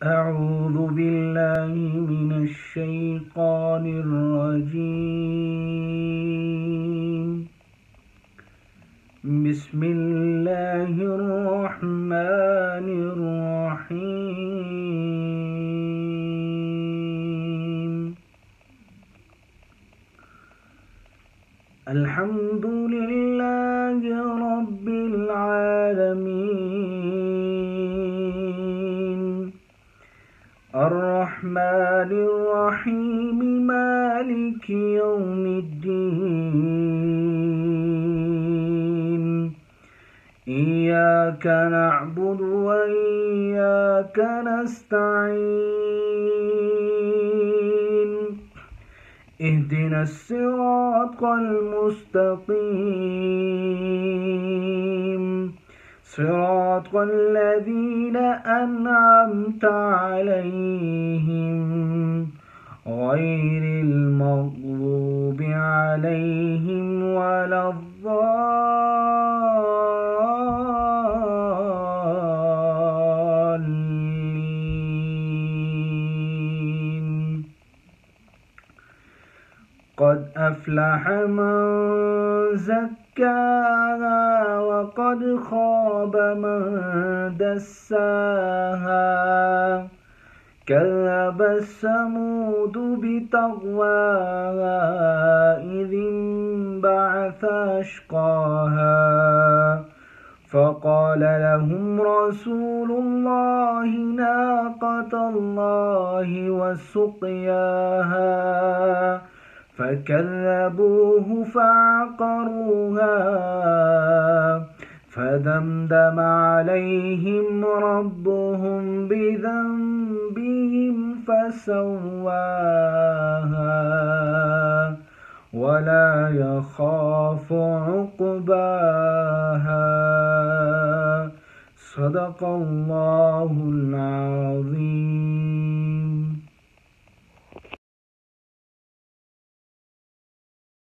أعوذ بالله من الشيطان الرجيم. بسم الله الرحمن الرحيم. الحمد لله رب العالمين، الرحمن الرحيم، مالك يوم الدين. إياك نعبد وإياك نستعين. اهدنا الصراط المستقيم، صراط الذين أنعمت عليهم غير المغضوب عليهم ولا الضالين. قد أفلح من زكاها وقد خاب من دساها. كذبت ثمود بطغواها إذ انبعث أشقاها فقال لهم رسول الله ناقة الله وسقياها فكذبوه فعقروها فدمدم عليهم ربهم بذنبهم فسواها ولا يخاف عقباها. صدق الله العظيم.